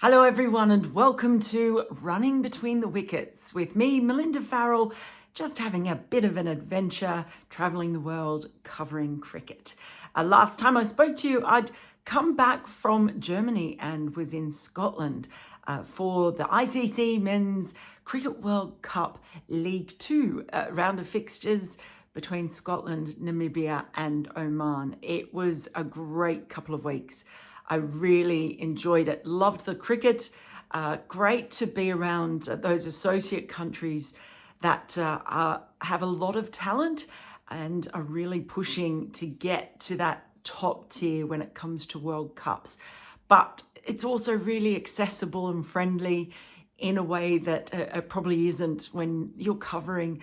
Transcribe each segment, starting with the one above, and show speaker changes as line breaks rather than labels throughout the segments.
Hello everyone and welcome to Running Between the Wickets with me, Melinda Farrell, just having a bit of an adventure, travelling the world, covering cricket. Last time I spoke to you, I'd come back from Germany and was in Scotland for the ICC Men's Cricket World Cup League 2 round of fixtures between Scotland, Namibia and Oman. It was a great couple of weeks. I really enjoyed it, loved the cricket. Great to be around those associate countries that have a lot of talent and are really pushing to get to that top tier when it comes to World Cups. But it's also really accessible and friendly in a way that it probably isn't when you're covering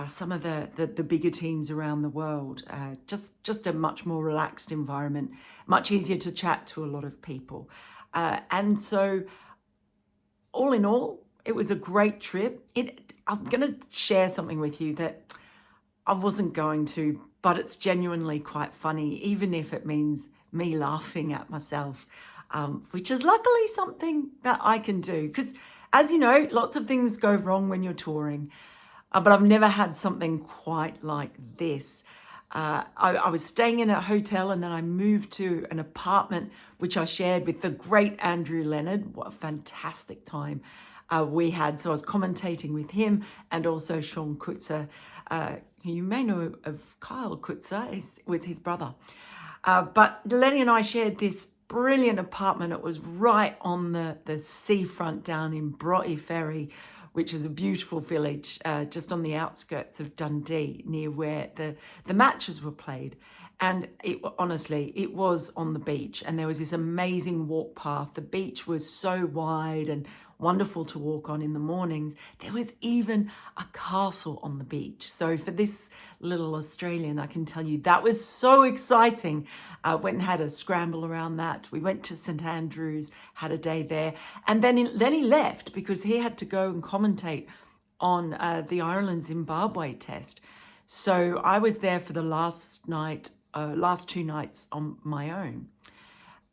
some of the bigger teams around the world. Just a much more relaxed environment, much easier to chat to a lot of people. And so all in all, it was a great trip. I'm going to share something with you that I wasn't going to, but it's genuinely quite funny, even if it means me laughing at myself, which is luckily something that I can do. Because as you know, lots of things go wrong when you're touring. But I've never had something quite like this. I was staying in a hotel and then I moved to an apartment which I shared with the great Andrew Leonard. What a fantastic time we had. So I was commentating with him and also Sean Kutzer, who you may know of Kyle Kutzer, was his brother. But Lenny and I shared this brilliant apartment. It was right on the seafront down in Broughty Ferry, which is a beautiful village just on the outskirts of Dundee, near where the matches were played. And honestly, it was on the beach and there was this amazing walk path. The beach was so wide and wonderful to walk on in the mornings. There was even a castle on the beach. So for this little Australian, I can tell you that was so exciting. Went and had a scramble around that. We went to St Andrews, had a day there. And then Lenny left because he had to go and commentate on the Ireland-Zimbabwe test. So I was there for the last two nights on my own.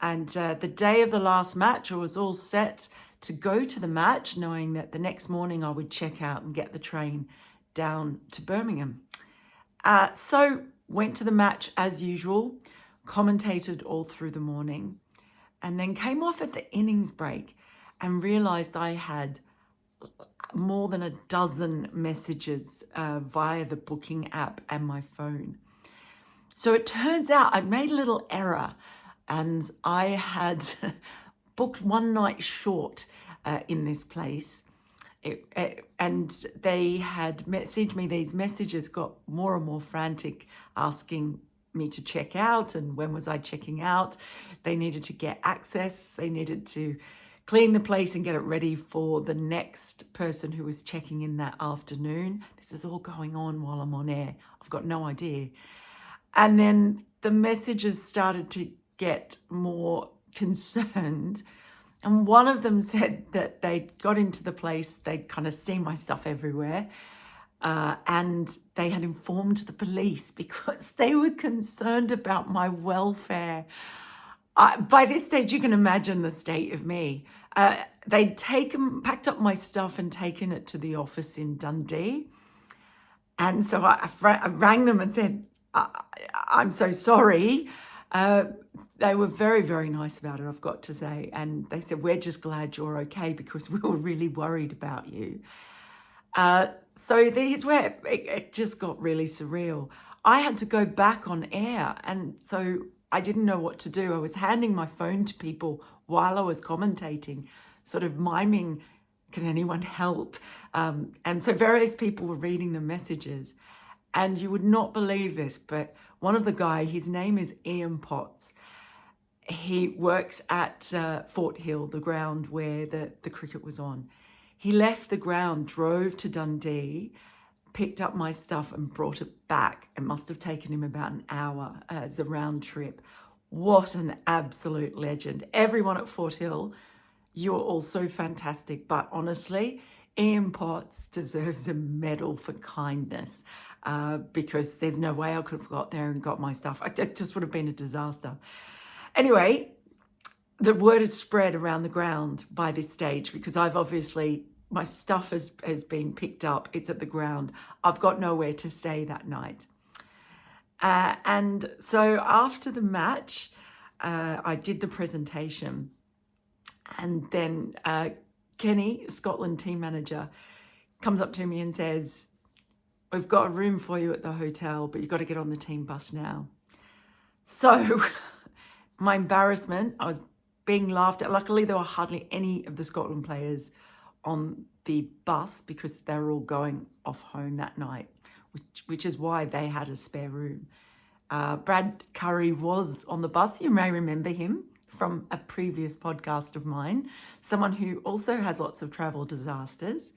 And the day of the last match, I was all set to go to the match, knowing that the next morning I would check out and get the train down to Birmingham. So went to the match as usual, commentated all through the morning, and then came off at the innings break and realised I had more than a dozen messages via the booking app and my phone. So it turns out I'd made a little error and I had booked one night short in this place. And they had messaged me these messages, got more and more frantic, asking me to check out and when was I checking out. They needed to get access. They needed to clean the place and get it ready for the next person who was checking in that afternoon. This is all going on while I'm on air. I've got no idea. And then the messages started to get more concerned. And one of them said that they'd got into the place, they'd kind of seen my stuff everywhere, and they had informed the police because they were concerned about my welfare. By this stage, you can imagine the state of me. They'd packed up my stuff and taken it to the office in Dundee. And so I rang them and said, I'm so sorry. They were very, very nice about it, I've got to say. And they said, we're just glad you're okay because we were really worried about you. So here's where it just got really surreal. I had to go back on air. And so I didn't know what to do. I was handing my phone to people while I was commentating, sort of miming, can anyone help? And so various people were reading the messages. And you would not believe this, but one of the guys, his name is Ian Potts. He works at Fort Hill, the ground where the cricket was on. He left the ground, drove to Dundee, picked up my stuff and brought it back. It must have taken him about an hour as a round trip. What an absolute legend. Everyone at Fort Hill, you're all so fantastic. But honestly, Ian Potts deserves a medal for kindness. Because there's no way I could have got there and got my stuff. It just would have been a disaster. Anyway, the word has spread around the ground by this stage because I've obviously, my stuff has been picked up. It's at the ground. I've got nowhere to stay that night. And so after the match, I did the presentation, and then Kenny, Scotland team manager, comes up to me and says, "We've got a room for you at the hotel, but you've got to get on the team bus now." So my embarrassment, I was being laughed at. Luckily, there were hardly any of the Scotland players on the bus because they were all going off home that night, which is why they had a spare room. Brad Curry was on the bus. You may remember him from a previous podcast of mine, someone who also has lots of travel disasters.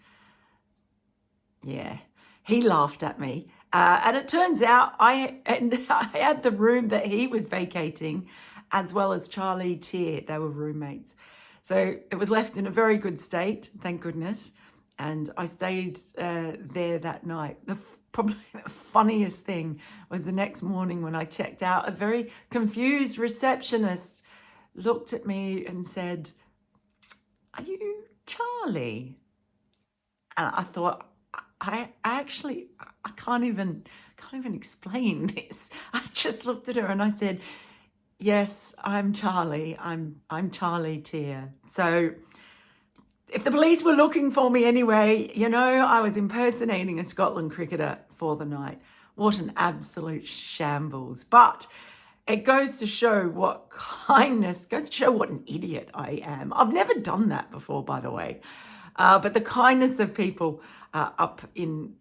Yeah, he laughed at me. And it turns out I had the room that he was vacating, as well as Charlie Tier. They were roommates. So it was left in a very good state, thank goodness. And I stayed there that night. Probably the funniest thing was the next morning when I checked out, a very confused receptionist looked at me and said, "Are you Charlie?" And I thought, I can't even explain this. I just looked at her and I said, "Yes, I'm Charlie. I'm Charlie Tier." So if the police were looking for me anyway, I was impersonating a Scotland cricketer for the night. What an absolute shambles. But it goes to show what kindness, goes to show what an idiot I am. I've never done that before, by the way. But the kindness of people up in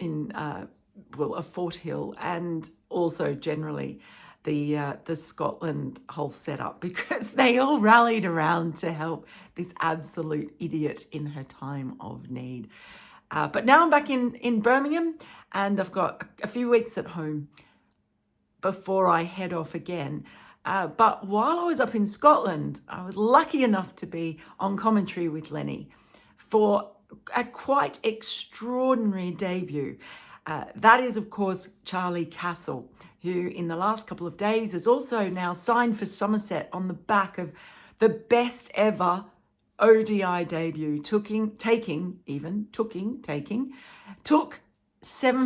Fort Hill, and also generally the Scotland whole setup, because they all rallied around to help this absolute idiot in her time of need. But now I'm back in Birmingham, and I've got a few weeks at home before I head off again. But while I was up in Scotland, I was lucky enough to be on commentary with Lenny for a quite extraordinary debut. That is, of course, Charlie Cassell, who in the last couple of days has also now signed for Somerset on the back of the best ever ODI debut, took 7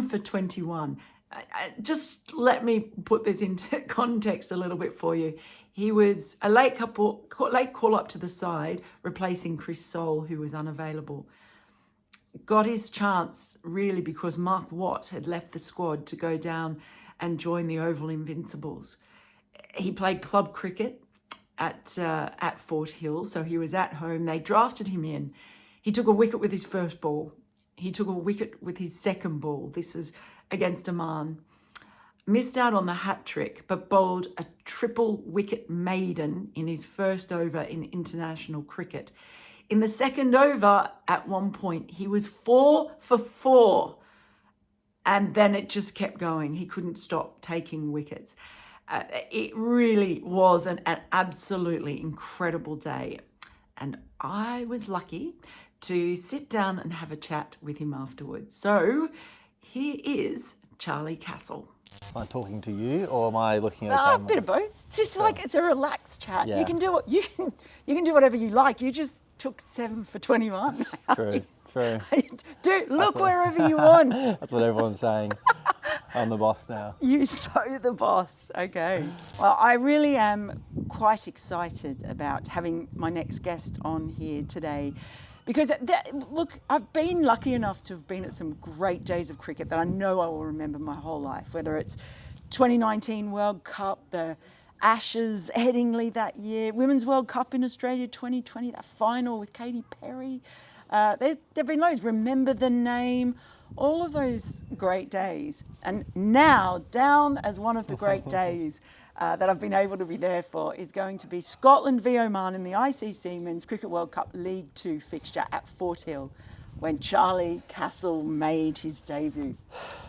for 21. Just let me put this into context a little bit for you. He was a late call up to the side, replacing Chris Soule, who was unavailable. Got his chance really because Mark Watt had left the squad to go down and join the Oval Invincibles. He played club cricket at Fort Hill, so he was at home. They drafted him in. He took a wicket with his first ball. He took a wicket with his second ball. This is against Oman. Missed out on the hat trick, but bowled a triple wicket maiden in his first over in international cricket. In the second over, at one point, he was 4 for 4. And then it just kept going. He couldn't stop taking wickets. It really was an absolutely incredible day. And I was lucky to sit down and have a chat with him afterwards. So here is Charlie Cassell.
Am I talking to you, or am I looking at the camera?
A bit of both. It's just like it's a relaxed chat. Yeah. You can do whatever you like. You just took 7 for 21.
True.
Look wherever you want.
That's what everyone's saying. I'm the boss now.
You're the boss. Okay. Well, I really am quite excited about having my next guest on here today. Because, look, I've been lucky enough to have been at some great days of cricket that I know I will remember my whole life, whether it's 2019 World Cup, the Ashes, Headingley that year, Women's World Cup in Australia 2020, that final with Katy Perry. There have been loads. Remember the Name, all of those great days. And now, down as one of the great days that I've been able to be there for is going to be Scotland v Oman in the ICC Men's Cricket World Cup League 2 fixture at Fort Hill, when Charlie Cassell made his debut.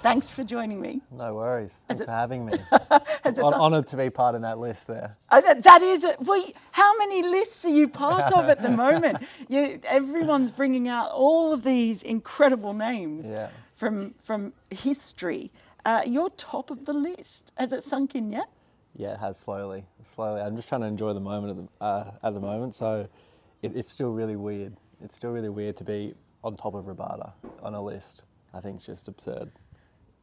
Thanks for joining me.
No worries. Thanks for having me. I'm honoured to be part of that list there.
That is it. How many lists are you part of at the moment? Everyone's bringing out all of these incredible names from history. You're top of the list. Has it sunk in yet?
Yeah, it has slowly. I'm just trying to enjoy the moment at the moment, so it's still really weird. It's still really weird to be on top of Rabada on a list. I think it's just absurd.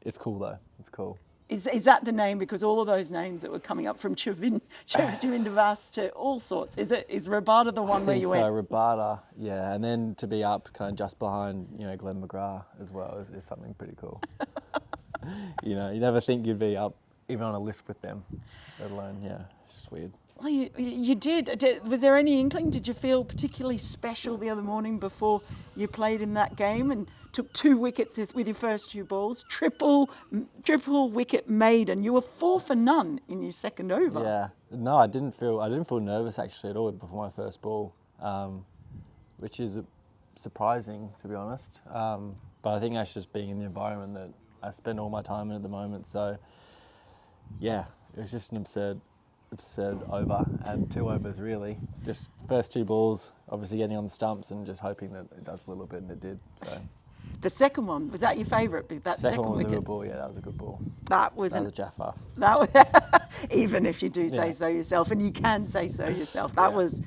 It's cool though. It's cool.
Is that the name? Because all of those names that were coming up from Chavindavas to all sorts. Is Rabada the one where you went?
Rabada, yeah, and then to be up kind of just behind, Glenn McGrath as well is something pretty cool. You never think you'd be up even on a list with them, let alone, it's just weird.
Well, you did. Was there any inkling? Did you feel particularly special the other morning before you played in that game and took 2 wickets with your first 2 balls, triple wicket maiden? You were 4 for none in your second over.
Yeah, no, I didn't feel nervous actually at all before my first ball, which is surprising to be honest. But I think that's just being in the environment that I spend all my time in at the moment. So yeah, it was just an absurd over and 2 overs really. Just first 2 balls, obviously getting on the stumps and just hoping that it does a little bit, and it did. So
the second one, was that your favourite? That second
one was
wicket?
a good ball. Yeah, that was a good ball.
That was
a Jaffa.
That was even if you do say so yourself, and you can say so yourself. That was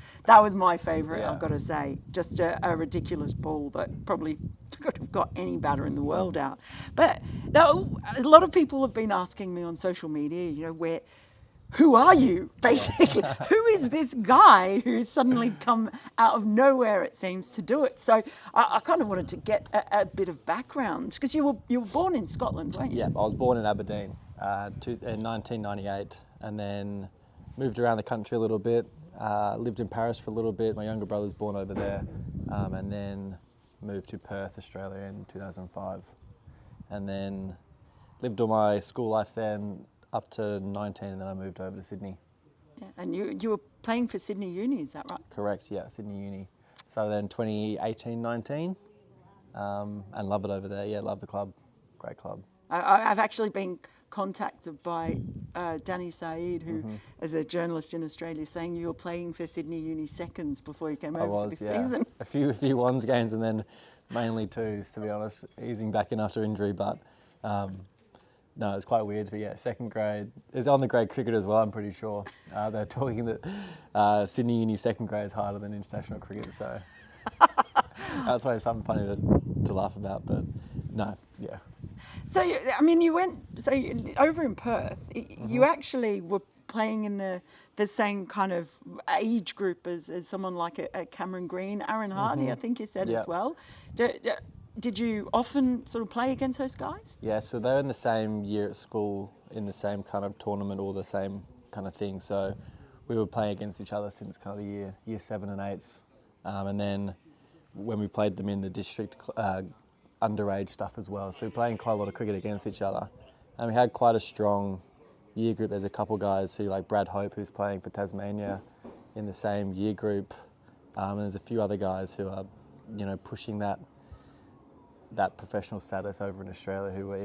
my favourite. I've got to say, just a ridiculous ball that probably could have got any batter in the world out. But no, a lot of people have been asking me on social media, who are you, basically? Who is this guy who's suddenly come out of nowhere, it seems, to do it? So I kind of wanted to get a bit of background, because you were born in Scotland, weren't you?
Yeah, I was born in Aberdeen in 1998, and then moved around the country a little bit, lived in Paris for a little bit. My younger brother's born over there, and then moved to Perth, Australia in 2005. And then lived all my school life then, up to 19, and then I moved over to Sydney.
Yeah, and you were playing for Sydney Uni, is that right?
Correct, yeah, Sydney Uni. So then 2018-19, and love it over there. Yeah, love the club. Great club.
I've actually been contacted by Danny Saeed, who is a journalist in Australia, saying you were playing for Sydney Uni seconds before you came over for this season.
A few ones games, and then mainly 2s, to be honest, easing back in after injury, but no, it's quite weird to be second grade. It's on the grade cricket as well, I'm pretty sure. They're talking that Sydney Uni second grade is harder than international cricket, so that's why it's something funny to laugh about, but no, yeah.
So, I mean, over in Perth, you actually were playing in the same kind of age group as someone like a Cameron Green, Aaron Hardy, I think you said as well. Did you often sort of play against those guys? Yeah, so they're
in the same year at school, in the same kind of tournament or the same kind of thing. So we were playing against each other since kind of the year 7 and 8s. And then when we played them in the district underage stuff as well. So we were playing quite a lot of cricket against each other. And we had quite a strong year group. There's a couple guys who, like Brad Hope, who's playing for Tasmania, in the same year group. And there's a few other guys who are, pushing that professional status over in Australia who were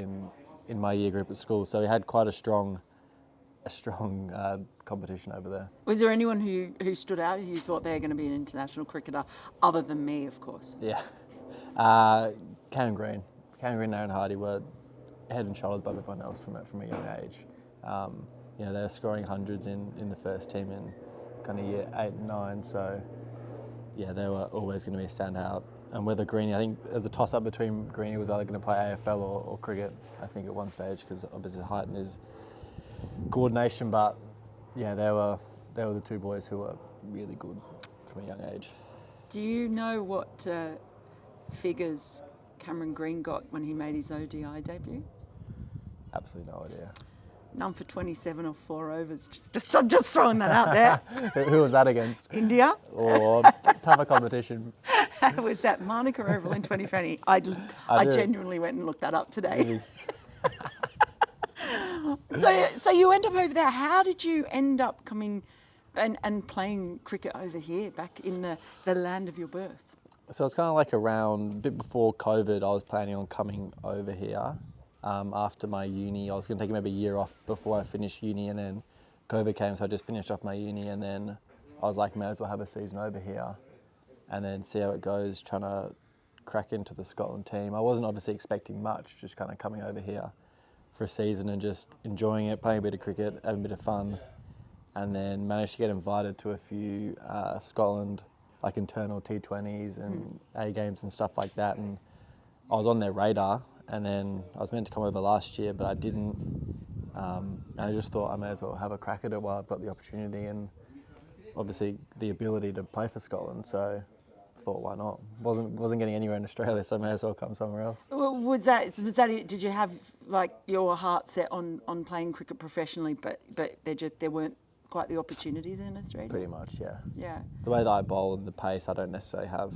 in my year group at school. So we had quite a strong competition over there. Was there anyone who stood out who you thought they were going to be an international cricketer, other than me, of course? Yeah. Cameron Green and Aaron Hardy were head and shoulders above everyone else from a young age. They were scoring hundreds in the first team in kind of year 8 and 9. So yeah, they were always going to be a standout. And whether Greenie, I think there's a toss-up between Greenie was either going to play AFL or cricket, I think, at one stage, because obviously heightened his coordination. But yeah, they were the 2 boys who were really good from a young age. Do you know what figures Cameron Green got when he made his ODI debut? Absolutely no idea. None for 27 or 4 overs. I'm just throwing that out there. Who was that against? India. Or tougher competition. It was at Monica Oval in 2020. I genuinely went and looked that up today. So you end up over there. How did you end up coming and playing cricket over here, back in the land of your birth? So it's kind of like around a bit before COVID, I was planning on coming over here. After my uni, I was going to take maybe a year off before I finished uni, and then COVID came, so I just finished off my uni, and then I was like, may as well have a season over here and then see how it goes, trying to crack into the Scotland team. I wasn't obviously expecting much, just kind of coming over here for a season and just enjoying it, playing a bit of cricket, having a bit of fun, and then managed to get invited to a few Scotland, like internal T20s and A games and stuff like that. And I was on their radar, and then I was meant to come over last year, but I didn't. And I just thought I may as well have a crack at it while I've got the opportunity and obviously the ability to play for Scotland. So I thought, why not? Wasn't getting anywhere in Australia, so I may as well come somewhere else.
Well, was that it? Did you have like your heart set on playing cricket professionally, but there weren't quite the opportunities in Australia?
Pretty much, yeah.
Yeah.
The way that I bowl and the pace, I don't necessarily have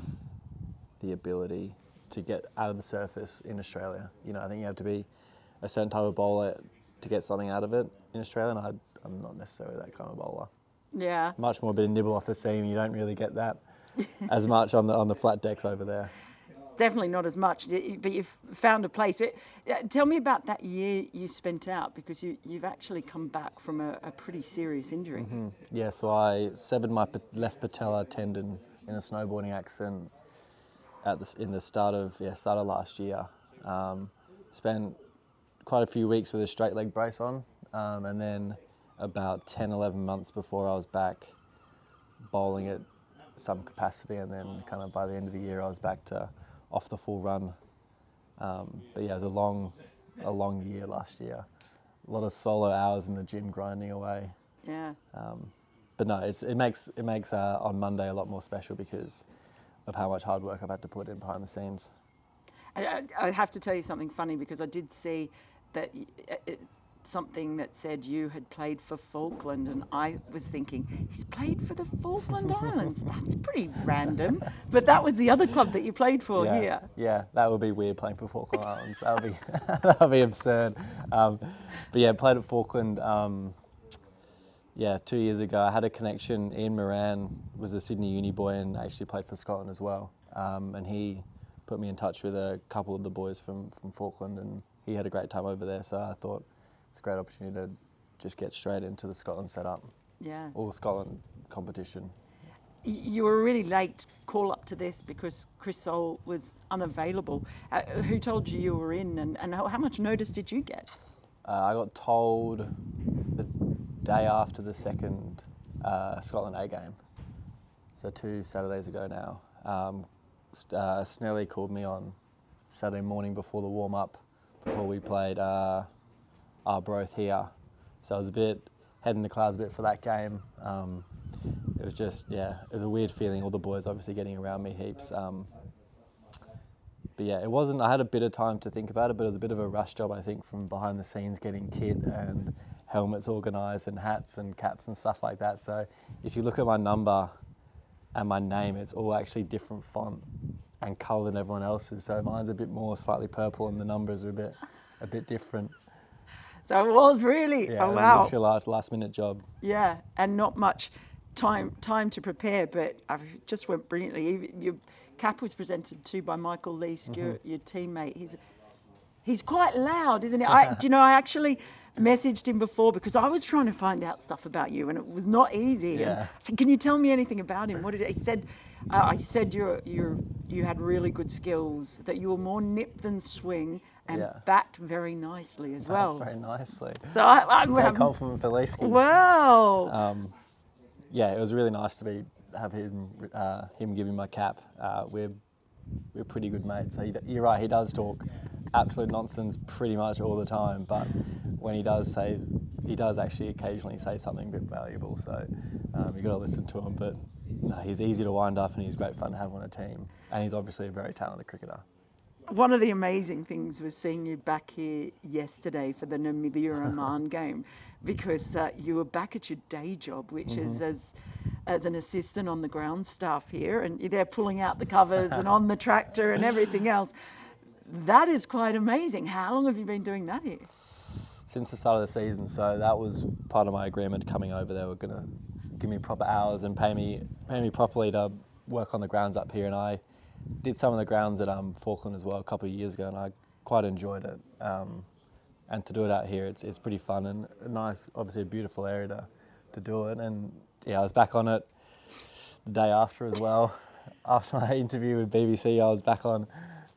the ability to get out of the surface in Australia. You know, I think you have to be a certain type of bowler to get something out of it in Australia, and I'm not necessarily that kind of bowler.
Yeah.
Much more a bit of nibble off the seam. You don't really get that as much on the flat decks over there.
Definitely not as much, but you've found a place. Tell me about that year you spent out, because you've actually come back from a pretty serious injury.
Mm-hmm. Yeah, so I severed my left patella tendon in a snowboarding accident in the start of last year. Spent quite a few weeks with a straight leg brace on, and then about 10, 11 months before I was back bowling at some capacity, and then kind of by the end of the year I was back to off the full run. But yeah, it was a long year last year. A lot of solo hours in the gym grinding away.
Yeah.
But no, it makes on Monday a lot more special because of how much hard work I've had to put in behind the scenes.
I have to tell you something funny, because I did see that something that said you had played for Falkland, and I was thinking, he's played for the Falkland Islands. That's pretty random. But that was the other club that you played for here.
Yeah, that would be weird, playing for Falkland Islands. That would be absurd. But yeah, played at Falkland. 2 years ago. I had a connection. Ian Moran was a Sydney uni boy and actually played for Scotland as well. And he put me in touch with a couple of the boys from Falkland, and he had a great time over there. So I thought it's a great opportunity to just get straight into the Scotland setup.
Yeah.
All Scotland competition.
You were a really late call up to this because Chris Soul was unavailable. Who told you were in, and how much notice did you get?
I got told the day after the second Scotland A game, so 2 Saturdays ago now. Snelly called me on Saturday morning before the warm-up, before we played Arbroath here. So I was a bit head in the clouds a bit for that game. It was just, it was a weird feeling, all the boys obviously getting around me heaps. But yeah, I had a bit of time to think about it, but it was a bit of a rush job, I think, from behind the scenes, getting kit and helmets organised and hats and caps and stuff like that. So if you look at my number and my name, it's all actually different font and colour than everyone else's. So mine's a bit more slightly purple and the numbers are a bit different.
So it was really,
yeah,
oh wow.
Literally a last minute job.
Yeah, and not much time to prepare, but I just went brilliantly. Your cap was presented to by Michael Leask, your teammate. He's quite loud, isn't he? Do you know, I actually messaged him before because I was trying to find out stuff about you, and it was not easy.
Yeah.
And I said, "Can you tell me anything about him?" What did he said? I said you had really good skills, that you were more nip than swing, and backed very nicely as well.
Very nicely.
So I'm
a compliment for Leask.
Wow.
Yeah, it was really nice to have him giving my cap. We're pretty good mates. So you're right, he does talk absolute nonsense pretty much all the time, but when he does actually occasionally say something a bit valuable. So you got to listen to him. But no, he's easy to wind up and he's great fun to have on a team. And he's obviously a very talented cricketer.
One of the amazing things was seeing you back here yesterday for the Namibia-Oman game, because you were back at your day job, which is as an assistant on the ground staff here, and you're there pulling out the covers and on the tractor and everything else. That is quite amazing. How long have you been doing that here?
Since the start of the season, so that was part of my agreement coming over. They were going to give me proper hours and pay me properly to work on the grounds up here, and I did some of the grounds at Falkland as well a couple of years ago, and I quite enjoyed it. And to do it out here, it's pretty fun and nice. Obviously, a beautiful area to do it. And yeah, I was back on it the day after as well. After my interview with BBC, I was back on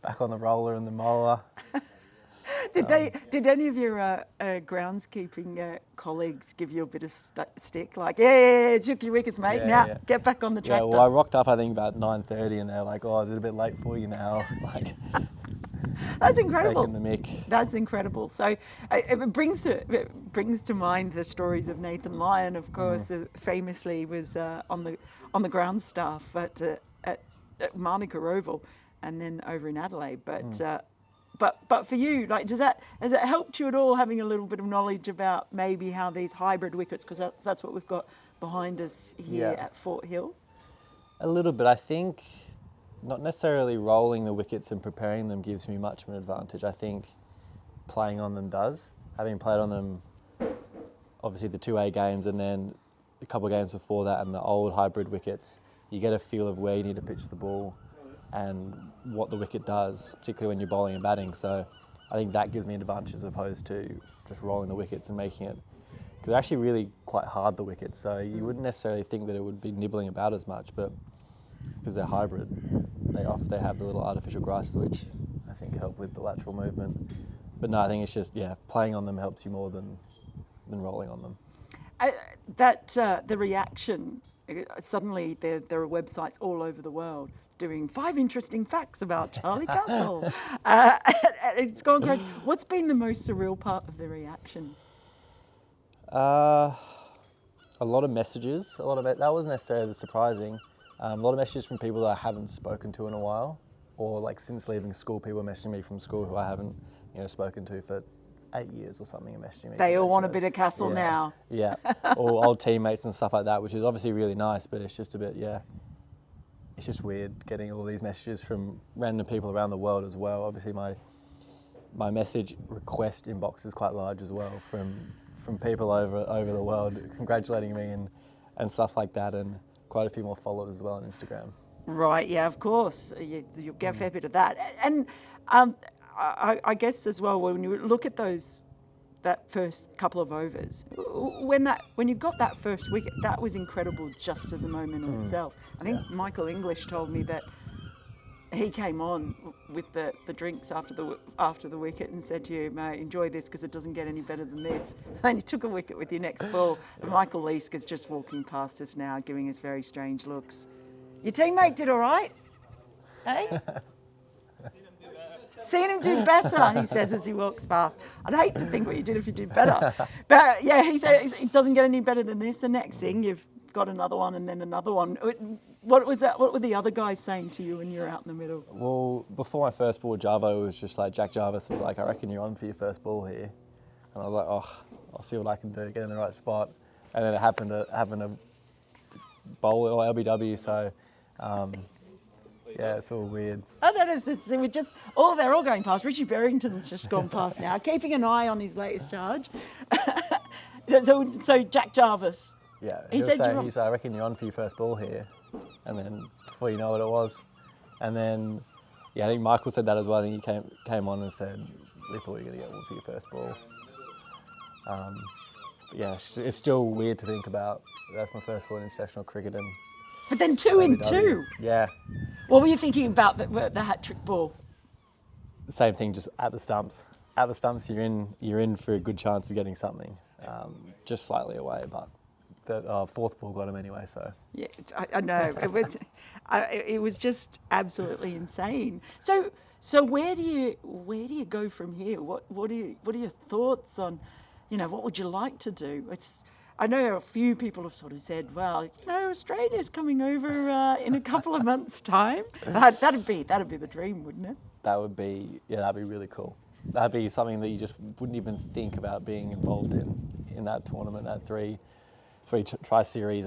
the roller and the mower.
Did any of your groundskeeping colleagues give you a bit of stick? Like, yeah, took your wickets, mate. Now get back on the tractor.
Yeah, well, I rocked up I think about 9:30, and they're like, "Oh, is it a bit late for you now?" Like,
that's incredible.
Taking the mick.
That's incredible. So it brings to mind the stories of Nathan Lyon, of course. Famously was on the ground staff at Manuka Oval, and then over in Adelaide. But for you, like, has it helped you at all, having a little bit of knowledge about maybe how these hybrid wickets, because that's what we've got behind us here at Fort Hill?
A little bit. I think not necessarily rolling the wickets and preparing them gives me much of an advantage. I think playing on them does. Having played on them, obviously the 2A games and then a couple of games before that and the old hybrid wickets, you get a feel of where you need to pitch the ball and what the wicket does, particularly when you're bowling and batting. So I think that gives me an advantage as opposed to just rolling the wickets and making it, because they're actually really quite hard, the wickets, so you wouldn't necessarily think that it would be nibbling about as much, but because they're hybrid, they have the little artificial grasses which I think help with the lateral movement. But no, I think it's just, playing on them helps you more than rolling on them.
The reaction, suddenly there are websites all over the world doing 5 interesting facts about Charlie Cassell. It's gone crazy. What's been the most surreal part of the reaction?
A lot of messages. That wasn't necessarily surprising. A lot of messages from people that I haven't spoken to in a while, or like since leaving school, people messaging me from school who I haven't spoken to for 8 years or something, and messaging me.
They all want a bit of Cassell now.
Yeah, or old teammates and stuff like that, which is obviously really nice, but it's just a bit, it's just weird getting all these messages from random people around the world as well. Obviously my message request inbox is quite large as well from people over the world congratulating me and stuff like that, and quite a few more followers as well on Instagram.
Right, yeah, of course. You'll get a fair bit of that. And I guess as well, when you look at that first couple of overs, when you got that first wicket, that was incredible just as a moment in itself. I think Michael English told me that he came on with the drinks after the wicket and said to you, "Mate, enjoy this because it doesn't get any better than this." And you took a wicket with your next ball. And Michael Leaska's just walking past us now, giving us very strange looks. Your teammate did all right, hey? Seen him do better, he says as he walks past. I'd hate to think what you did if you did better. But yeah, he says it doesn't get any better than this. The next thing, you've got another one and then another one. What was that? What were the other guys saying to you when you were out in the middle?
Well, before my first ball, Jarvo was just like, Jack Jarvis was like, "I reckon you're on for your first ball here." And I was like, "Oh, I'll see what I can do, get in the right spot." And then it happened to bowl or LBW, so it's all weird.
I noticed this. They're all going past. Richie Berrington's just gone past now, keeping an eye on his latest charge. So Jack Jarvis.
Yeah, he said, "I reckon you're on for your first ball here," and then before you know what it was, and then I think Michael said that as well. I think he came on and said, "We thought you were going to get one for your first ball." It's still weird to think about. That's my first ball in international cricket,
but then 2 in 2.
Yeah.
What were you thinking about the hat trick ball?
The same thing, just at the stumps. At the stumps, you're in for a good chance of getting something, just slightly away, but. The fourth ball got him anyway, so.
Yeah, I know. It was just absolutely insane. So where do you go from here? What are your thoughts on, what would you like to do? I know a few people have sort of said, well, Australia's coming over in a couple of months' time. That'd be the dream, wouldn't it?
That'd be really cool. That'd be something that you just wouldn't even think about being involved in that tournament, that three tri-series,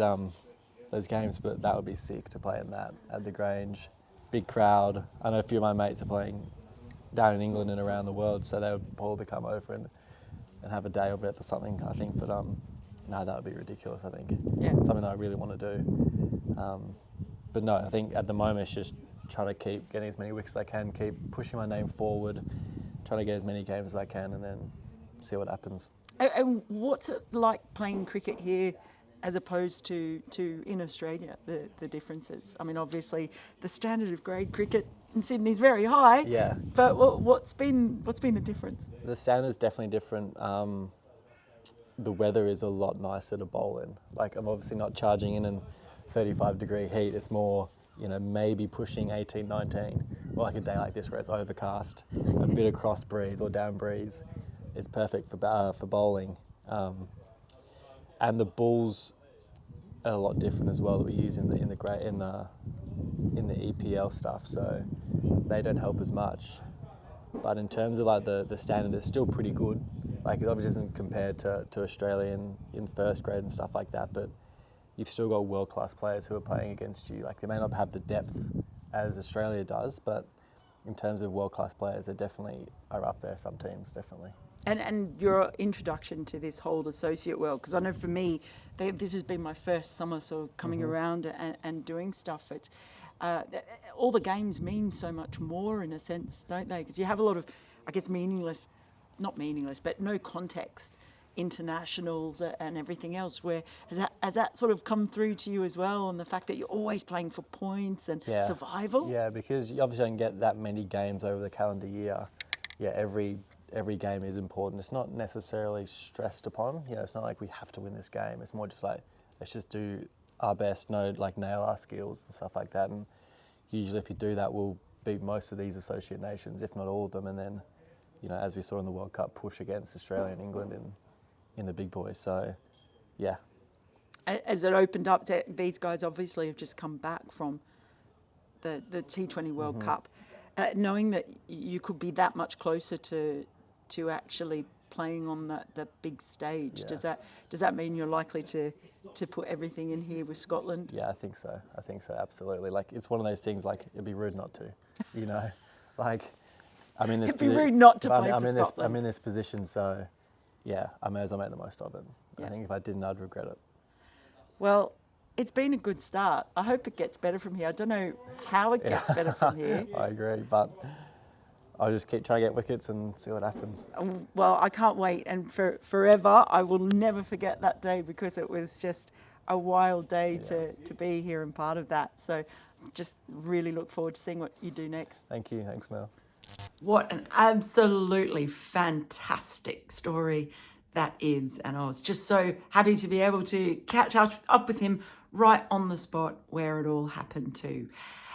those games, but that would be sick to play in that at the Grange. Big crowd. I know a few of my mates are playing down in England and around the world, so they would probably come over and have a day of it or something, I think. But no, that would be ridiculous, I think.
Yeah.
Something that I really want to do. But no, I think at the moment it's just trying to keep getting as many wickets as I can, keep pushing my name forward, trying to get as many games as I can, and then see what happens.
And what's it like playing cricket here as opposed to in Australia, the differences? I mean, obviously, the standard of grade cricket
in Sydney is very high.
Yeah.
But what's been the difference?
The standard's definitely different. The weather is a lot nicer to bowl in. Like, I'm obviously not charging in 35-degree heat. It's more, maybe pushing 18, 19. Or like a day like this where it's overcast, a bit of cross breeze or down breeze is perfect for bowling. And the balls are a lot different as well that we use in the EPL stuff, so they don't help as much. But in terms of like the standard, it's still pretty good. Like, it obviously isn't compared to Australia in first grade and stuff like that, but you've still got world-class players who are playing against you. Like, they may not have the depth as Australia does, but in terms of world-class players, they definitely are up there, some teams, definitely.
And your introduction to this whole associate world, because I know for me, this has been my first summer sort of coming around and doing stuff. It's, all the games mean so much more in a sense, don't they? Because you have a lot of, I guess, not meaningless, but no context internationals and everything else. Where has that sort of come through to you as well, and the fact that you're always playing for points and survival?
Yeah, because you obviously don't get that many games over the calendar year. Yeah, every game is important. It's not necessarily stressed upon. It's not like we have to win this game. It's more just like, let's just do our best, nail our skills and stuff like that. And usually if you do that, we'll beat most of these associate nations, if not all of them. And then, as we saw in the World Cup, push against Australia and England in the big boys. So, yeah.
As it opened up, these guys obviously have just come back from the T20 World Cup. Knowing that you could be that much closer to actually playing on the big stage, does that mean you're likely to put everything in here with Scotland?
Yeah, I think so, absolutely. Like, it's one of those things, like, it'd be rude not to, like, I'm in this
it'd be rude not to play
for
Scotland.
I'm in this position, so yeah, I may as well make the most of it.
Yeah.
I think if I didn't, I'd regret it.
Well, it's been a good start. I hope it gets better from here. I don't know how it gets better from here.
I agree, but I'll just keep trying to get wickets and see what happens.
Well, I can't wait. And forever, I will never forget that day, because it was just a wild day to be here and part of that. So just really look forward to seeing what you do next.
Thank you. Thanks, Mel.
What an absolutely fantastic story that is. And I was just so happy to be able to catch up with him right on the spot where it all happened to.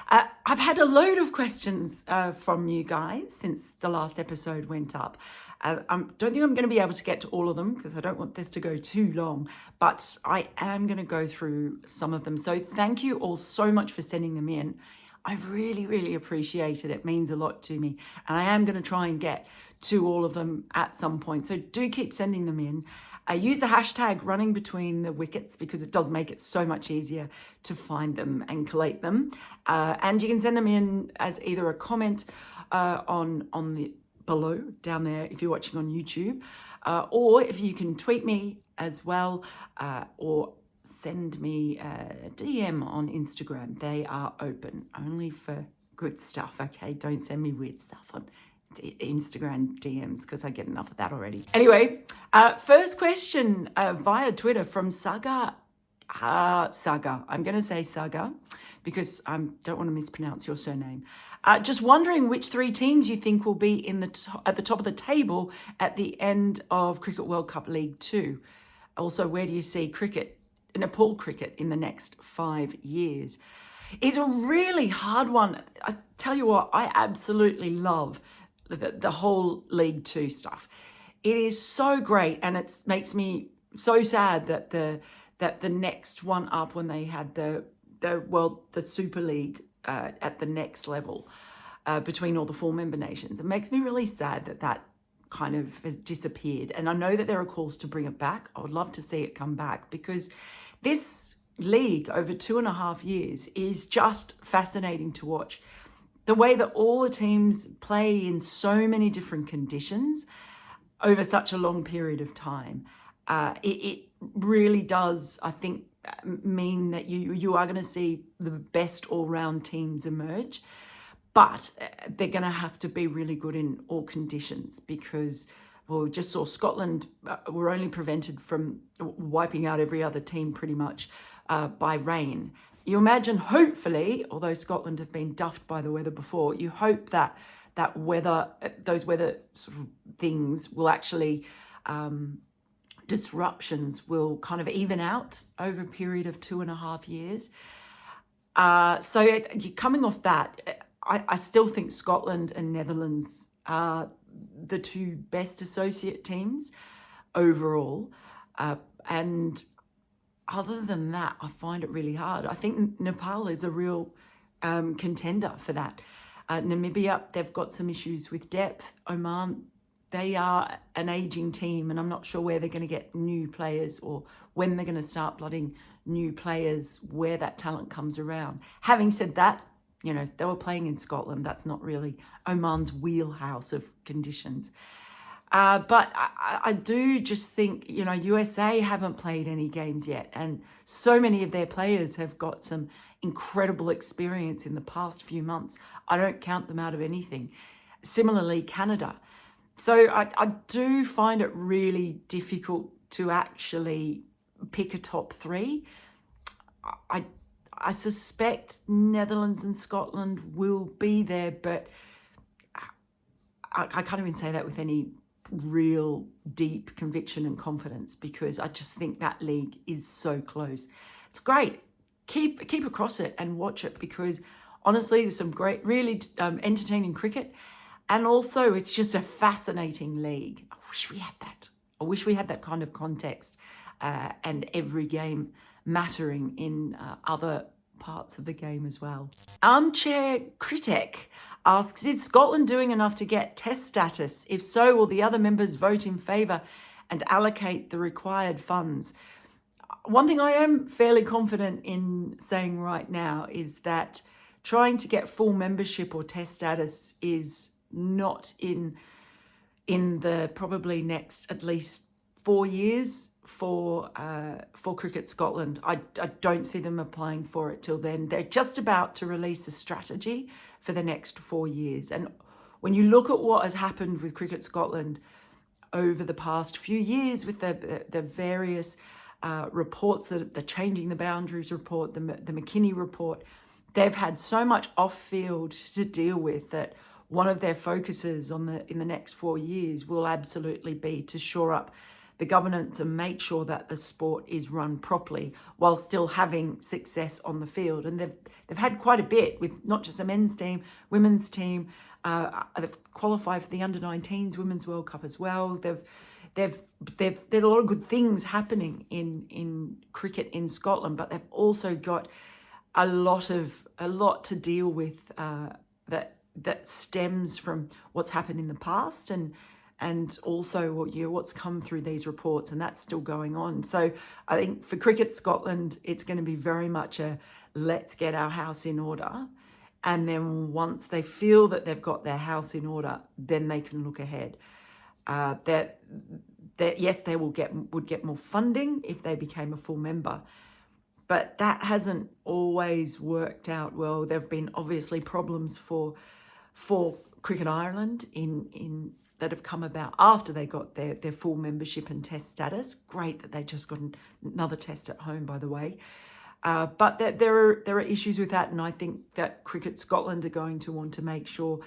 I've had a load of questions from you guys since the last episode went up. I don't think I'm going to be able to get to all of them because I don't want this to go too long, but I am going to go through some of them. So thank you all so much for sending them in. I really, really appreciate it. It means a lot to me. And I am going to try and get to all of them at some point. So do keep sending them in. Use the hashtag Running Between the Wickets because it does make it so much easier to find them and collate them. And you can send them in as either a comment on the below down there if you're watching on YouTube, or if you can tweet me as well, or send me a DM on Instagram. They are open only for good stuff, okay? Don't send me weird stuff on Instagram DMs because I get enough of that already. Anyway, first question via Twitter from Saga. Saga. I'm going to say Saga because I don't want to mispronounce your surname. Just wondering which three teams you think will be at the top of the table at the end of Cricket World Cup League 2. Also, where do you see Nepal cricket in the next 5 years? It's a really hard one. I tell you what, I absolutely love the whole League 2 stuff. It is so great, and it makes me so sad that the next one up, when they had the Super League at the next level between all the 4 member nations, it makes me really sad that kind of has disappeared. And I know that there are calls to bring it back. I would love to see it come back because this league over 2.5 years is just fascinating to watch. The way that all the teams play in so many different conditions over such a long period of time, it really does, I think, mean that you are going to see the best all-round teams emerge. But they're going to have to be really good in all conditions because, well, we just saw Scotland were only prevented from wiping out every other team pretty much by rain. you imagine, hopefully, although Scotland have been duffed by the weather before, you hope that those weather sort of things will actually, disruptions will kind of even out over a period of 2.5 years. So coming off that, I still think Scotland and Netherlands are the two best associate teams overall. And other than that, I find it really hard. I think Nepal is a real contender for that. Namibia, they've got some issues with depth. Oman, they are an aging team, and I'm not sure where they're going to get new players or when they're going to start blooding new players, where that talent comes around. Having said that, they were playing in Scotland. That's not really Oman's wheelhouse of conditions. But I do just think, USA haven't played any games yet. And so many of their players have got some incredible experience in the past few months. I don't count them out of anything. Similarly, Canada. So I do find it really difficult to actually pick a top three. I suspect Netherlands and Scotland will be there, but I can't even say that with any real deep conviction and confidence, because I just think that league is so close. It's great. Keep across it and watch it, because honestly, there's some great, really entertaining cricket, and also it's just a fascinating league. I wish we had that. I wish we had that kind of context and every game mattering in other parts of the game as well. Armchair Critic asks, is Scotland doing enough to get test status? If so, will the other members vote in favour and allocate the required funds? One thing I am fairly confident in saying right now is that trying to get full membership or test status is not in the probably next at least 4 years for Cricket Scotland. I don't see them applying for it till then. They're just about to release a strategy for the next 4 years. And when you look at what has happened with Cricket Scotland over the past few years with the various reports, the Changing the Boundaries report, the McKinney report, they've had so much off-field to deal with that one of their focuses in the next 4 years will absolutely be to shore up the governance and make sure that the sport is run properly while still having success on the field. And they've had quite a bit with not just a men's team, women's team. They've qualified for the under-19s Women's World Cup as well. There's a lot of good things happening in cricket in Scotland, but they've also got a lot to deal with that stems from what's happened in the past and also what's come through these reports, and that's still going on. So I think for Cricket Scotland, it's going to be very much a let's get our house in order. And then once they feel that they've got their house in order, then they can look ahead. That yes, they would get more funding if they became a full member. But that hasn't always worked out well. There have been obviously problems for Cricket Ireland in that have come about after they got their full membership and test status. Great that they just got another test at home, by the way. But there are issues with that, and I think that Cricket Scotland are going to want to make sure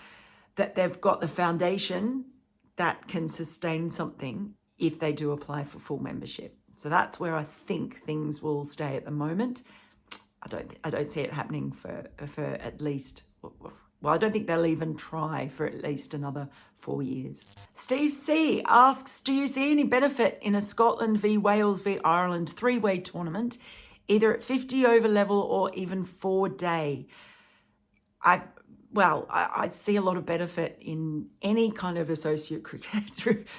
that they've got the foundation that can sustain something if they do apply for full membership. So that's where I think things will stay at the moment. I don't see it happening for at least, well, I don't think they'll even try for at least another 4 years. Steve C asks, do you see any benefit in a Scotland v Wales v Ireland 3-way tournament, either at 50 over level or even 4-day? I'd see a lot of benefit in any kind of associate cricket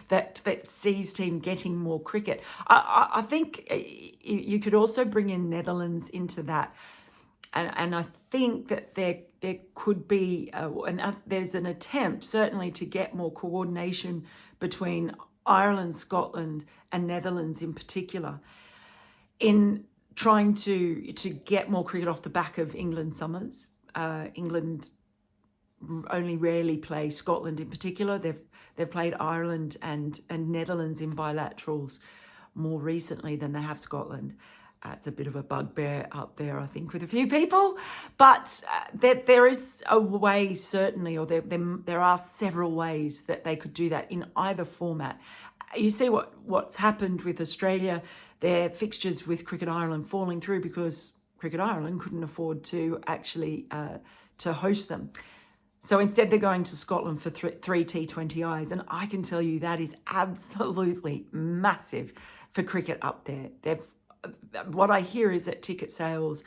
that sees team getting more cricket. I think you could also bring in Netherlands into that. And I think that there could be, there's an attempt certainly to get more coordination between Ireland, Scotland and Netherlands in particular in trying to get more cricket off the back of England summers. England only rarely play Scotland in particular. They've played Ireland and Netherlands in bilaterals more recently than they have Scotland. It's a bit of a bugbear up there, I think, with a few people. But there is a way, certainly, or there are several ways that they could do that in either format. You see what's happened with Australia, their fixtures with Cricket Ireland falling through because Cricket Ireland couldn't afford to actually to host them. So instead they're going to Scotland for three T20Is. And I can tell you that is absolutely massive for cricket up there. What I hear is that ticket sales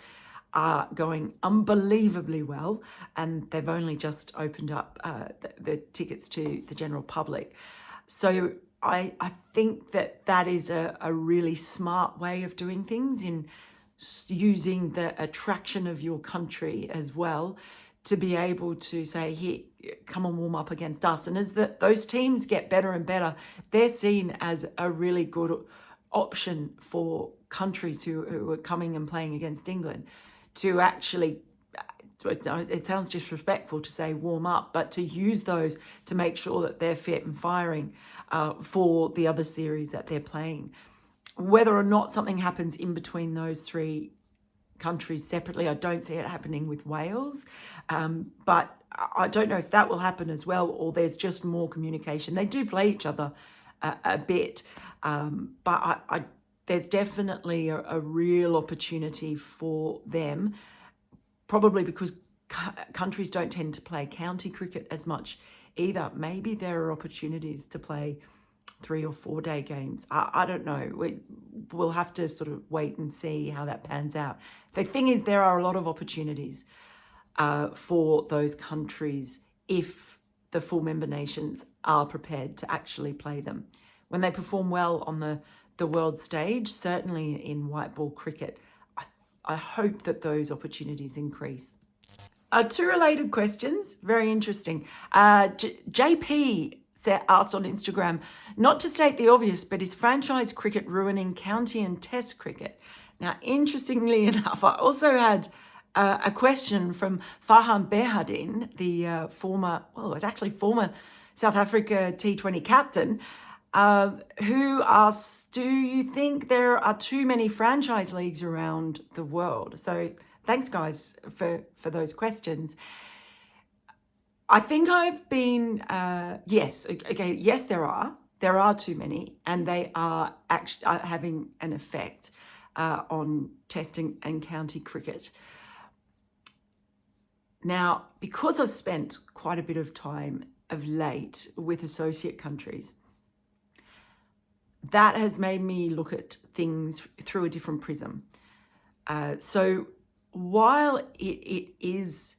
are going unbelievably well, and they've only just opened up the tickets to the general public. So I think that is a really smart way of doing things, in using the attraction of your country as well to be able to say, here, come and warm up against us. And as those teams get better and better, they're seen as a really good option for countries who are coming and playing against England to actually, it sounds disrespectful to say warm up, but to use those to make sure that they're fit and firing for the other series that they're playing. Whether or not something happens in between those three countries separately, I don't see it happening with Wales, but I don't know if that will happen as well, or there's just more communication. They do play each other a bit, but there's definitely a real opportunity for them, probably because countries don't tend to play county cricket as much either. Maybe there are opportunities to play 3 or 4 day games. I don't know. We'll have to sort of wait and see how that pans out. The thing is, there are a lot of opportunities for those countries if the full member nations are prepared to actually play them. When they perform well on the world stage, certainly in white ball cricket, I hope that those opportunities increase. Two related questions, very interesting. JP asked on Instagram, not to state the obvious, but is franchise cricket ruining county and test cricket? Now, interestingly enough, I also had a question from Farhaan Behardian, the former South Africa T20 captain, who asks, do you think there are too many franchise leagues around the world? So thanks, guys, for those questions. I think I've been, yes, there are too many, and they are actually having an effect on testing and county cricket. Now, because I've spent quite a bit of time of late with associate countries, that has made me look at things through a different prism. So while it is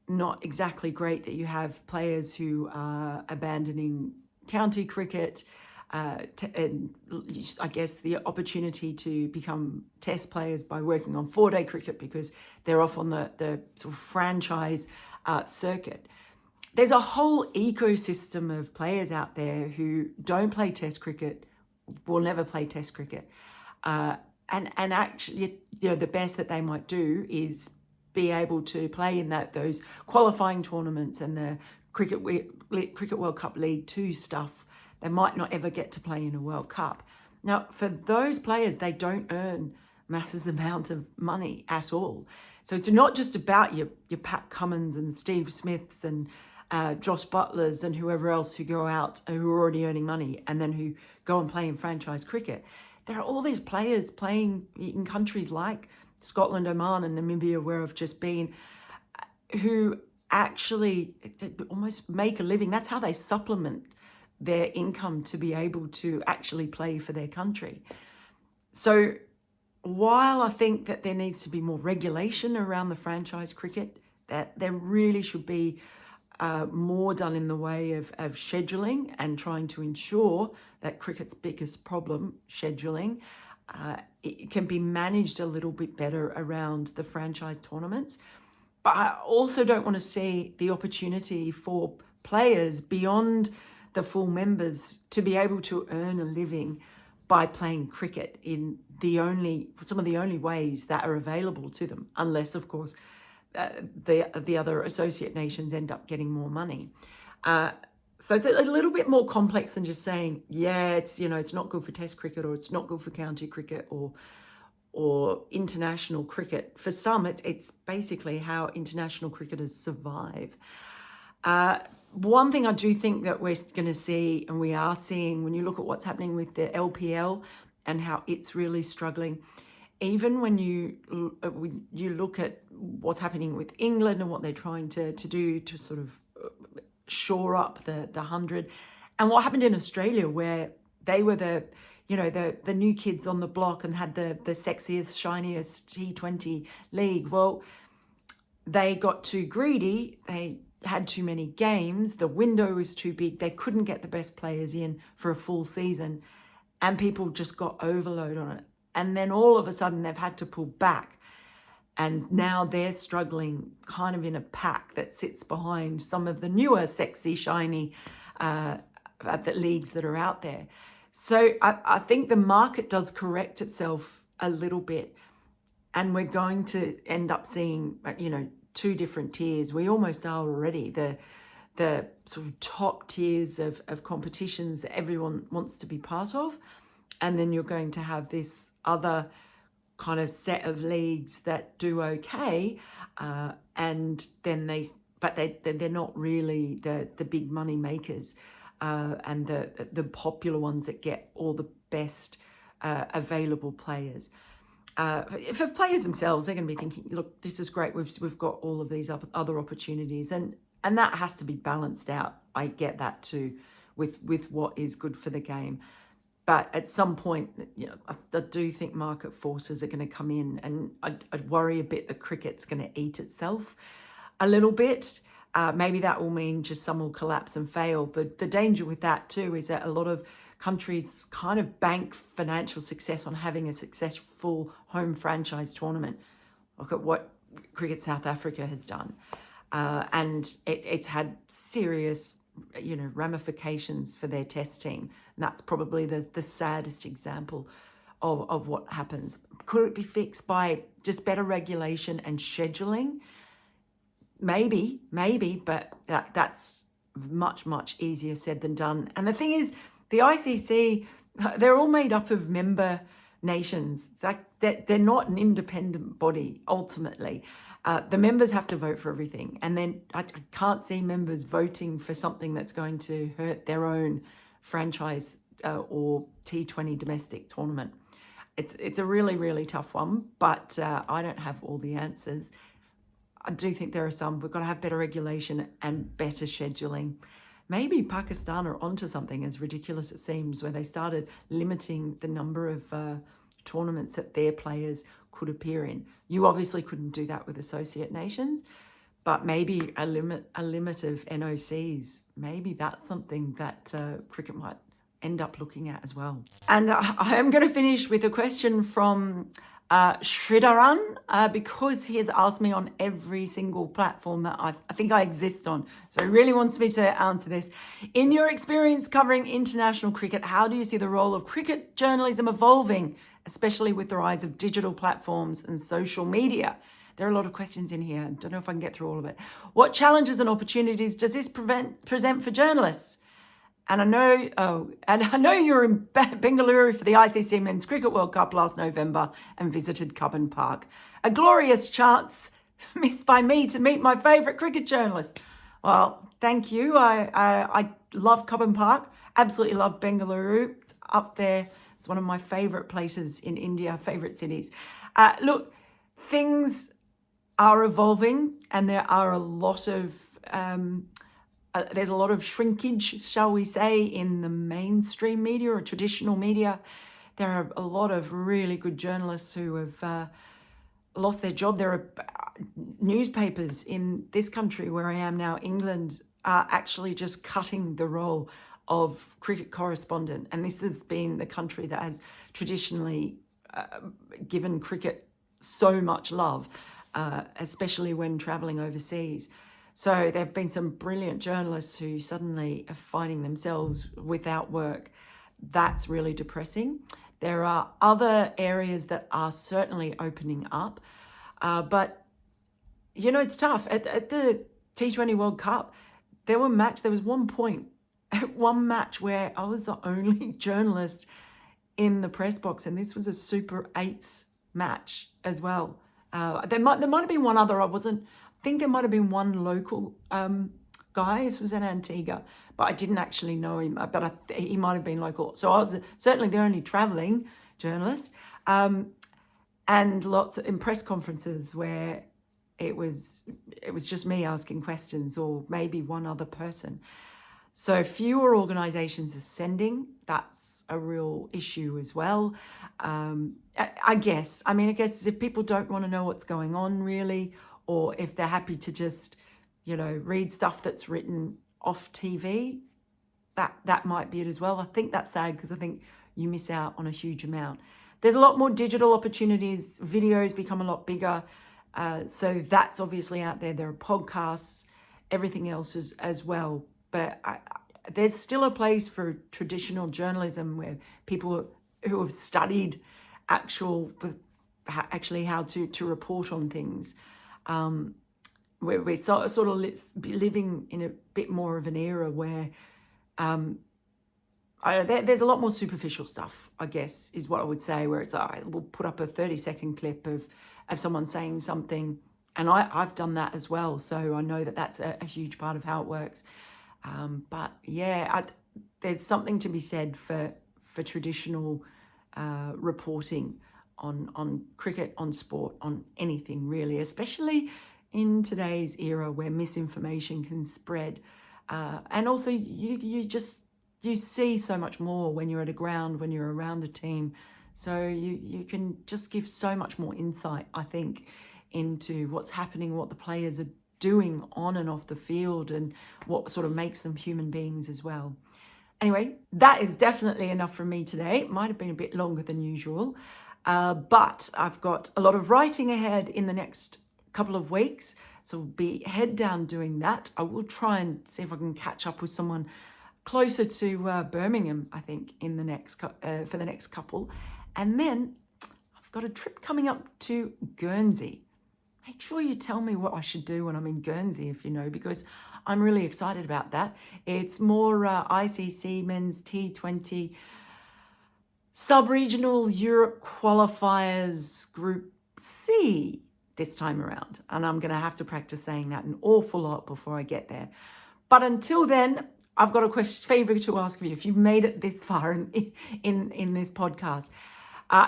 not exactly great that you have players who are abandoning county cricket, and I guess the opportunity to become test players by working on 4-day cricket because they're off on the sort of franchise circuit. There's a whole ecosystem of players out there who don't play test cricket, will never play test cricket. And actually, the best that they might do is be able to play in those qualifying tournaments and the Cricket World Cup League 2 stuff. They might not ever get to play in a World Cup. Now, for those players, they don't earn massive amount of money at all. So it's not just about your Pat Cummins and Steve Smiths and Josh Butlers and whoever else who go out who are already earning money and then who go and play in franchise cricket. There are all these players playing in countries like Scotland, Oman and Namibia, where I've just been, who actually almost make a living. That's how they supplement their income to be able to actually play for their country. So while I think that there needs to be more regulation around the franchise cricket, that there really should be more done in the way of scheduling and trying to ensure that cricket's biggest problem, scheduling, it can be managed a little bit better around the franchise tournaments. But I also don't want to see the opportunity for players beyond the full members to be able to earn a living by playing cricket in some of the only ways that are available to them, unless, of course, the other associate nations end up getting more money. So it's a little bit more complex than just saying, yeah, it's not good for test cricket or it's not good for county cricket or or international cricket. For some, it's basically how international cricketers survive. One thing I do think that we're going to see, and we are seeing, when you look at what's happening with the LPL and how it's really struggling, even when you look at what's happening with England and what they're trying to do to sort of shore up the 100, and what happened in Australia, where they were the new kids on the block and had the sexiest, shiniest T20 league. Well, they got too greedy. They had too many games. The window was too big. They couldn't get the best players in for a full season, and people just got overload on it. And then all of a sudden they've had to pull back, and now they're struggling kind of in a pack that sits behind some of the newer, sexy, shiny the leagues that are out there. So I think the market does correct itself a little bit, and we're going to end up seeing, two different tiers. We almost are already. The sort of top tiers of competitions that everyone wants to be part of. And then you're going to have this other kind of set of leagues that do okay. And then they're not really the big money makers. And the popular ones that get all the best available players. For players themselves, they're going to be thinking, look, this is great. We've got all of these other opportunities, and that has to be balanced out. I get that too, with what is good for the game. But at some point, I do think market forces are going to come in, and I'd worry a bit that cricket's going to eat itself a little bit. Maybe that will mean just some will collapse and fail. The danger with that too is that a lot of countries kind of bank financial success on having a successful home franchise tournament. Look at what Cricket South Africa has done. And it's had serious, ramifications for their test team. And that's probably the saddest example of what happens. Could it be fixed by just better regulation and scheduling? Maybe, but that's much, much easier said than done. And the thing is, the ICC, they're all made up of member nations. They're not an independent body, ultimately. The members have to vote for everything. And then I can't see members voting for something that's going to hurt their own franchise or T20 domestic tournament. It's a really, really tough one, but I don't have all the answers. I do think there are some. We've got to have better regulation and better scheduling. Maybe Pakistan are onto something, as ridiculous it seems, where they started limiting the number of tournaments that their players could appear in. You obviously couldn't do that with associate nations, but maybe a limit of NOCs. Maybe that's something that cricket might end up looking at as well. And I am going to finish with a question from Sridharan, because he has asked me on every single platform that I think I exist on. So he really wants me to answer this. In your experience covering international cricket, how do you see the role of cricket journalism evolving, especially with the rise of digital platforms and social media? There are a lot of questions in here. I don't know if I can get through all of it. What challenges and opportunities does this present for journalists? And I know you were in Bengaluru for the ICC Men's Cricket World Cup last November and visited Cubbon Park. A glorious chance missed by me to meet my favourite cricket journalist. Well, thank you. I love Cubbon Park. Absolutely love Bengaluru. It's up there. It's one of my favourite places in India, favourite cities. Look, things are evolving, and there are a lot of there's a lot of shrinkage, shall we say, in the mainstream media or traditional media. There are a lot of really good journalists who have lost their job. There are newspapers in this country where I am now, England, are actually just cutting the role of cricket correspondent. And this has been the country that has traditionally given cricket so much love, especially when travelling overseas. So there have been some brilliant journalists who suddenly are finding themselves without work. That's really depressing. There are other areas that are certainly opening up. But, it's tough. At the T20 World Cup, there was one point at one match where I was the only journalist in the press box, and this was a Super 8s match as well. There might have been one other. I think there might have been one local guy. This was in Antigua, but I didn't actually know him. But he might have been local. So I was certainly the only travelling journalist, and lots in press conferences where it was just me asking questions, or maybe one other person. So fewer organisations are sending. That's a real issue as well. I guess if people don't want to know what's going on really, or if they're happy to just, read stuff that's written off TV, that might be it as well. I think that's sad, because I think you miss out on a huge amount. There's a lot more digital opportunities. Videos become a lot bigger. So that's obviously out there. There are podcasts, everything else as well. But there's still a place for traditional journalism where people who have studied actually how to report on things. We're sort of living in a bit more of an era where there's a lot more superficial stuff, I guess, is what I would say, where it's like, we'll put up a 30-second clip of someone saying something. And I've done that as well. So I know that's a huge part of how it works. But yeah, there's something to be said for traditional reporting on cricket, on sport, on anything really, especially in today's era where misinformation can spread. And also you see so much more when you're at a ground, when you're around a team. So you can just give so much more insight, I think, into what's happening, what the players are doing on and off the field, and what sort of makes them human beings as well. Anyway, that is definitely enough from me today. It might have been a bit longer than usual, but I've got a lot of writing ahead in the next couple of weeks, so we'll be head down doing that. I will try and see if I can catch up with someone closer to Birmingham, I think, in the next for the next couple. And then I've got a trip coming up to Guernsey. Make sure you tell me what I should do when I'm in Guernsey, if you know, because I'm really excited about that. It's more ICC Men's T20 Sub-Regional Europe Qualifiers Group C this time around. And I'm going to have to practice saying that an awful lot before I get there. But until then, I've got a favour to ask of you. If you've made it this far in this podcast,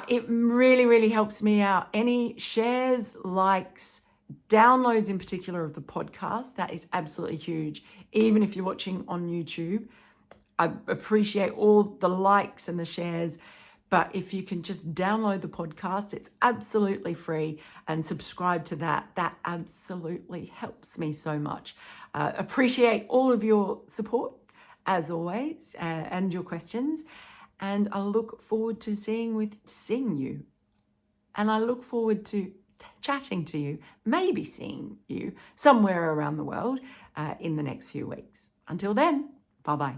it really, really helps me out. Any shares, likes, downloads in particular of the podcast, that is absolutely huge. Even if you're watching on YouTube, I appreciate all the likes and the shares. But if you can just download the podcast, it's absolutely free, and subscribe to that. That absolutely helps me so much. Appreciate all of your support, as always, and your questions. And I look forward to seeing you. And I look forward to chatting to you, maybe seeing you somewhere around the world in the next few weeks. Until then, bye-bye.